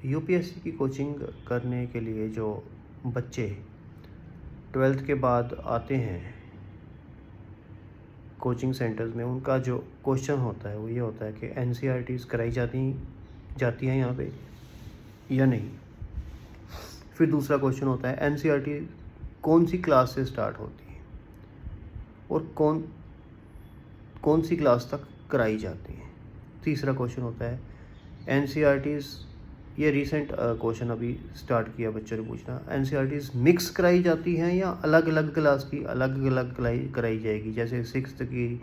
UPSC की coaching करने के लिए जो बच्चे 12th के बाद आते हैं कोचिंग सेंटर्स में, उनका जो क्वेश्चन होता है वो ये होता है कि एनसीईआरटीज़ कराई जाती हैं यहाँ पे या नहीं। फिर दूसरा क्वेश्चन होता है एनसीईआरटी कौन सी क्लास से स्टार्ट होती है और कौन सी क्लास तक कराई जाती है। तीसरा क्वेश्चन होता है एनसीईआरटीज़, ये रिसेंट क्वेश्चन अभी स्टार्ट किया बच्चों ने पूछना, एनसीईआरटीज़ मिक्स कराई जाती हैं या अलग अलग क्लास की अलग अलग कराई जाएगी। जैसे 6th की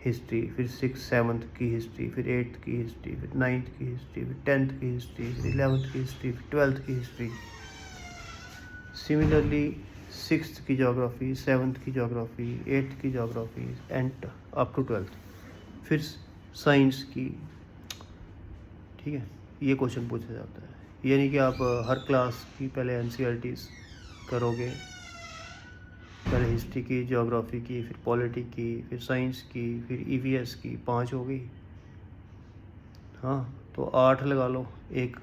हिस्ट्री, फिर 7th की हिस्ट्री, फिर 8th की हिस्ट्री, फिर 9th की हिस्ट्री, फिर 10th की हिस्ट्री, फिर 11th की हिस्ट्री, फिर 12th की हिस्ट्री। सिमिलरली 6th की जोग्राफ़ी, 7th की जोग्राफ़ी, 8th की geography and up to 12th। फिर साइंस की, ठीक है, ये क्वेश्चन पूछा जाता है। यानी कि आप हर क्लास की पहले एनसीईआरटीज़ करोगे, पहले हिस्ट्री की, ज्योग्राफी की, फिर पॉलिटी की, फिर साइंस की, फिर ईवीएस की, 5 हो गई। हाँ, तो 8 लगा लो, एक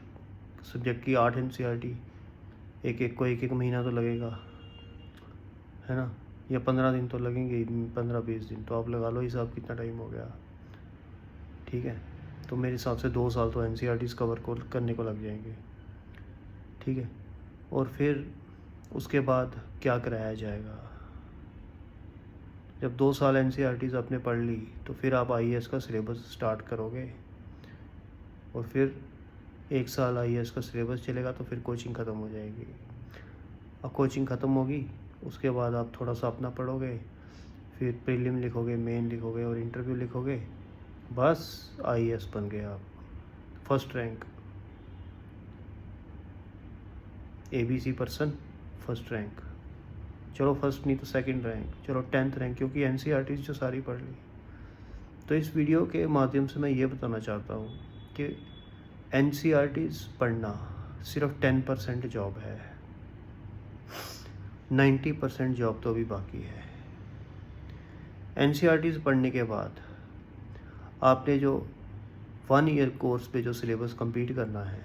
सब्जेक्ट की 8 एनसीईआरटी, एक महीना तो लगेगा, है ना, या 15 दिन तो लगेंगे, 15-20 दिन तो आप लगा लो हिसाब कितना टाइम हो गया। ठीक है, तो मेरे हिसाब से 2 साल तो एनसीईआरटीज़ कवर करने को लग जाएंगे। ठीक है, और फिर उसके बाद क्या कराया जाएगा। जब 2 साल एनसीईआरटीज़ आपने पढ़ ली तो फिर आप आईएएस का सिलेबस स्टार्ट करोगे, और फिर 1 साल आईएएस का सिलेबस चलेगा तो फिर कोचिंग ख़त्म हो जाएगी। अब कोचिंग ख़त्म होगी, उसके बाद आप थोड़ा सा अपना पढ़ोगे, फिर प्रीलिम लिखोगे, मेन लिखोगे और इंटरव्यू लिखोगे, बस आईएएस बन गए आप, first rank, ABC person first rank. चलो फर्स्ट नहीं तो सेकंड रैंक, चलो 10th रैंक, क्योंकि एनसीईआरटीज़ जो सारी पढ़ ली। तो इस वीडियो के माध्यम से मैं ये बताना चाहता हूँ कि एनसीईआरटीज़ पढ़ना सिर्फ 10% जॉब है, 90% जॉब तो अभी बाकी है। एनसीईआरटीज़ पढ़ने के बाद आपने जो 1 ईयर कोर्स पे जो सिलेबस कंप्लीट करना है,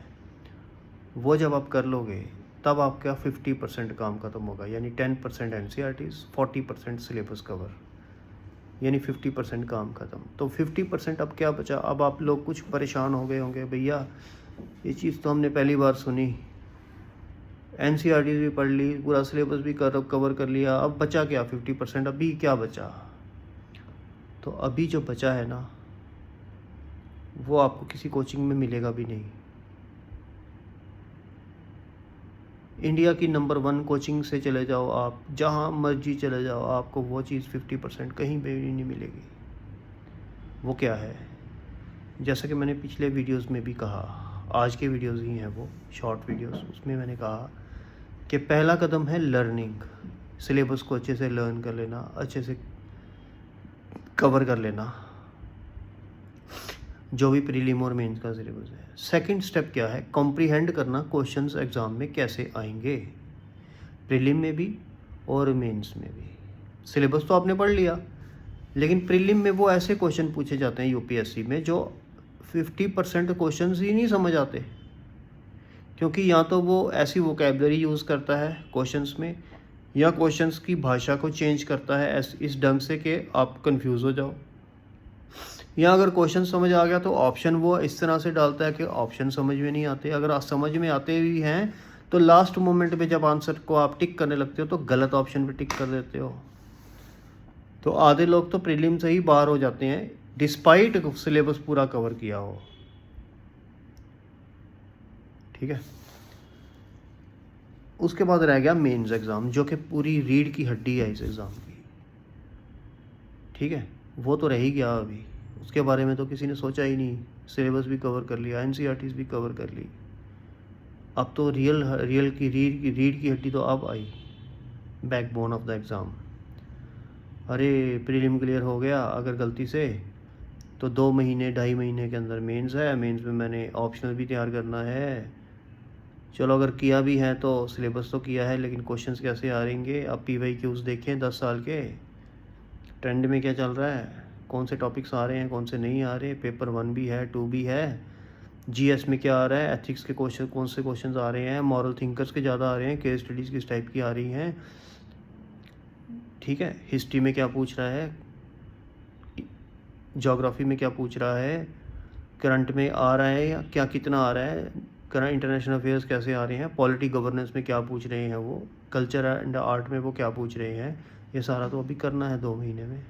वो जब आप कर लोगे तब आपका 50% काम ख़त्म होगा। यानी 10% एनसीईआरटीज़, 40% सिलेबस कवर, यानी 50% काम ख़त्म। तो 50% अब क्या बचा। अब आप लोग कुछ परेशान हो गए होंगे, भैया ये चीज़ तो हमने पहली बार सुनी, एनसीईआरटीज़ भी पढ़ ली, पूरा सिलेबस भी कवर कर लिया, अब बचा क्या 50%, अभी क्या बचा। तो अभी जो बचा है ना, वो आपको किसी कोचिंग में मिलेगा भी नहीं। इंडिया की नंबर 1 कोचिंग से चले जाओ आप, जहाँ मर्जी चले जाओ, आपको वो चीज़ 50% कहीं पे भी नहीं मिलेगी। वो क्या है, जैसा कि मैंने पिछले वीडियोस में भी कहा, आज के वीडियोस ही हैं वो शॉर्ट वीडियोस, उसमें मैंने कहा कि पहला कदम है लर्निंग, सिलेबस को अच्छे से लर्न कर लेना, अच्छे से कवर कर लेना, जो भी प्रीलिम और मेंस का सिलेबस है। सेकंड स्टेप क्या है, कॉम्प्रीहेंड करना क्वेश्चंस एग्ज़ाम में कैसे आएंगे, प्रीलिम में भी और मेंस में भी। सिलेबस तो आपने पढ़ लिया, लेकिन प्रीलिम में वो ऐसे क्वेश्चन पूछे जाते हैं यूपीएससी में जो 50% क्वेश्चंस ही नहीं समझ आते, क्योंकि या तो वो ऐसी वोकैबलरी यूज़ करता है क्वेश्चंस में, या क्वेश्चंस की भाषा को चेंज करता है इस ढंग से कि आप कंफ्यूज हो जाओ, या अगर क्वेश्चन समझ आ गया तो ऑप्शन वो इस तरह से डालता है कि ऑप्शन समझ में नहीं आते। अगर आप समझ में आते भी हैं तो लास्ट मोमेंट पे जब आंसर को आप टिक करने लगते हो तो गलत ऑप्शन पे टिक कर देते हो। तो आधे लोग तो प्रीलिम से ही बाहर हो जाते हैं डिस्पाइट सिलेबस पूरा कवर किया हो। ठीक है, उसके बाद रह गया मेंस एग्ज़ाम, जो कि पूरी रीढ़ की हड्डी है इस एग्ज़ाम की। ठीक है, वो तो रह ही गया अभी, उसके बारे में तो किसी ने सोचा ही नहीं। सिलेबस भी कवर कर लिया, एनसीईआरटीज़ भी कवर कर ली, अब तो रीढ़ की हड्डी तो अब आई, बैकबोन ऑफ द एग्ज़ाम। अरे प्रीलिम क्लियर हो गया अगर गलती से, तो 2 महीने 2.5 महीने के अंदर मेंस है, मेंस में मैंने ऑप्शनल भी तैयार करना है। चलो अगर किया भी है तो सिलेबस तो किया है, लेकिन क्वेश्चंस कैसे आ रहेंगे। अब PYQs देखें 10 साल के, ट्रेंड में क्या चल रहा है, कौन से टॉपिक्स आ रहे हैं, कौन से नहीं आ रहे। पेपर 1 भी है, 2 भी है, जीएस में क्या आ रहा है, एथिक्स के क्वेश्चन कौन से क्वेश्चंस आ रहे हैं, मॉरल थिंकर्स के ज़्यादा आ रहे हैं, केस स्टडीज़ किस टाइप की आ रही हैं, ठीक है। हिस्ट्री में क्या पूछ रहा है, ज्योग्राफी में क्या पूछ रहा है, करंट में आ रहा है या क्या कितना आ रहा है, करंट इंटरनेशनल अफेयर्स कैसे आ रहे हैं, पॉलिटी गवर्नेंस में क्या पूछ रहे हैं, वो कल्चर एंड आर्ट में वो क्या पूछ रहे हैं, ये सारा तो अभी करना है 2 महीने में।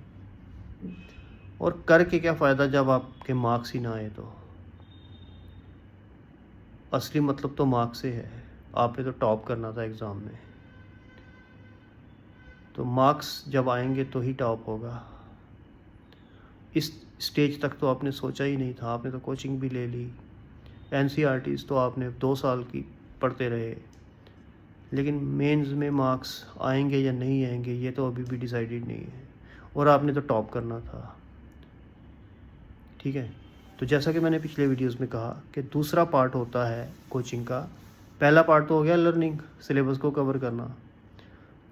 और करके क्या फ़ायदा जब आपके मार्क्स ही ना आए। तो असली मतलब तो मार्क्स से है, आपने तो टॉप करना था एग्ज़ाम में, तो मार्क्स जब आएंगे तो ही टॉप होगा। इस स्टेज तक तो आपने सोचा ही नहीं था, आपने तो कोचिंग भी ले ली, एनसीईआरटीज़ तो आपने 2 साल की पढ़ते रहे, लेकिन मेंस में मार्क्स आएंगे या नहीं आएंगे ये तो अभी भी डिसाइडेड नहीं है, और आपने तो टॉप करना था, ठीक है। तो जैसा कि मैंने पिछले वीडियोस में कहा कि दूसरा पार्ट होता है कोचिंग का, पहला पार्ट तो हो गया लर्निंग, सिलेबस को कवर करना,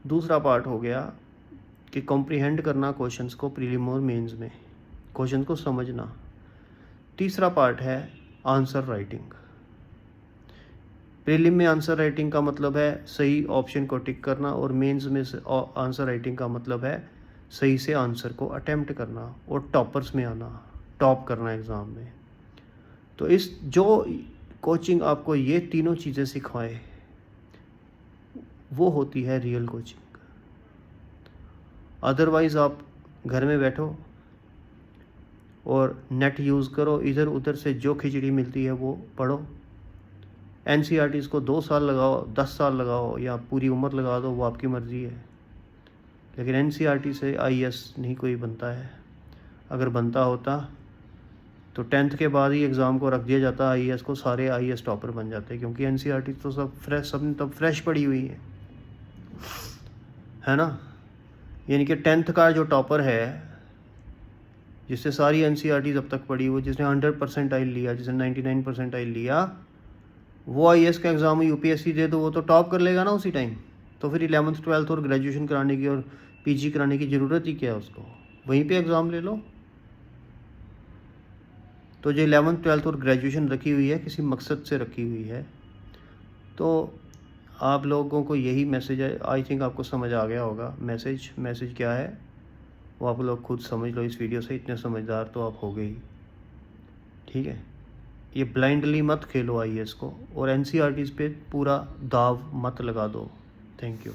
दूसरा पार्ट हो गया कि कॉम्प्रीहेंड करना क्वेश्चंस को प्रीलिम और मेंस में, क्वेश्चन को समझना, तीसरा पार्ट है आंसर राइटिंग। प्रीलिम में आंसर राइटिंग का मतलब है सही ऑप्शन को टिक करना, और मेंस में आंसर राइटिंग का मतलब है सही से आंसर को अटेम्प्ट करना और टॉपर्स में आना, टॉप करना एग्ज़ाम में। तो इस जो कोचिंग आपको ये तीनों चीज़ें सिखाए वो होती है रियल कोचिंग। अदरवाइज़ आप घर में बैठो और नेट यूज़ करो, इधर उधर से जो खिचड़ी मिलती है वो पढ़ो। एनसीईआरटीज़ को 2 साल लगाओ, 10 साल लगाओ या पूरी उम्र लगा दो, वो आपकी मर्ज़ी है, लेकिन एनसीईआरटी से आईएएस नहीं कोई बनता है। अगर बनता होता तो 10th के बाद ही एग्ज़ाम को रख दिया जाता आईएएस को, सारे आईएएस टॉपर बन जाते, क्योंकि एनसीईआरटी तो सब तब फ्रेश पड़ी हुई है ना। यानी कि 10th का जो टॉपर है, जिससे सारी एनसीईआरटी अब तक पड़ी हुई, जिसने 100% लिया, जिसने 99% लिया, वो आईएएस का एग्ज़ाम यूपीएससी दे तो वो तो टॉप कर लेगा ना उसी टाइम। तो फिर 11th 12th और ग्रेजुएशन कराने की और पीजी कराने की ज़रूरत ही क्या है उसको, वहीं पे एग्ज़ाम ले लो। तो जो 11th 12th और ग्रेजुएशन रखी हुई है किसी मकसद से रखी हुई है। तो आप लोगों को यही मैसेज है, आई थिंक आपको समझ आ गया होगा मैसेज क्या है वो आप लोग खुद समझ लो इस वीडियो से, इतने समझदार तो आप हो गए ही, ठीक है। ये ब्लाइंडली मत खेलो आईएएस को, और एनसीईआरटीज़ पे पूरा दाव मत लगा दो। Thank you.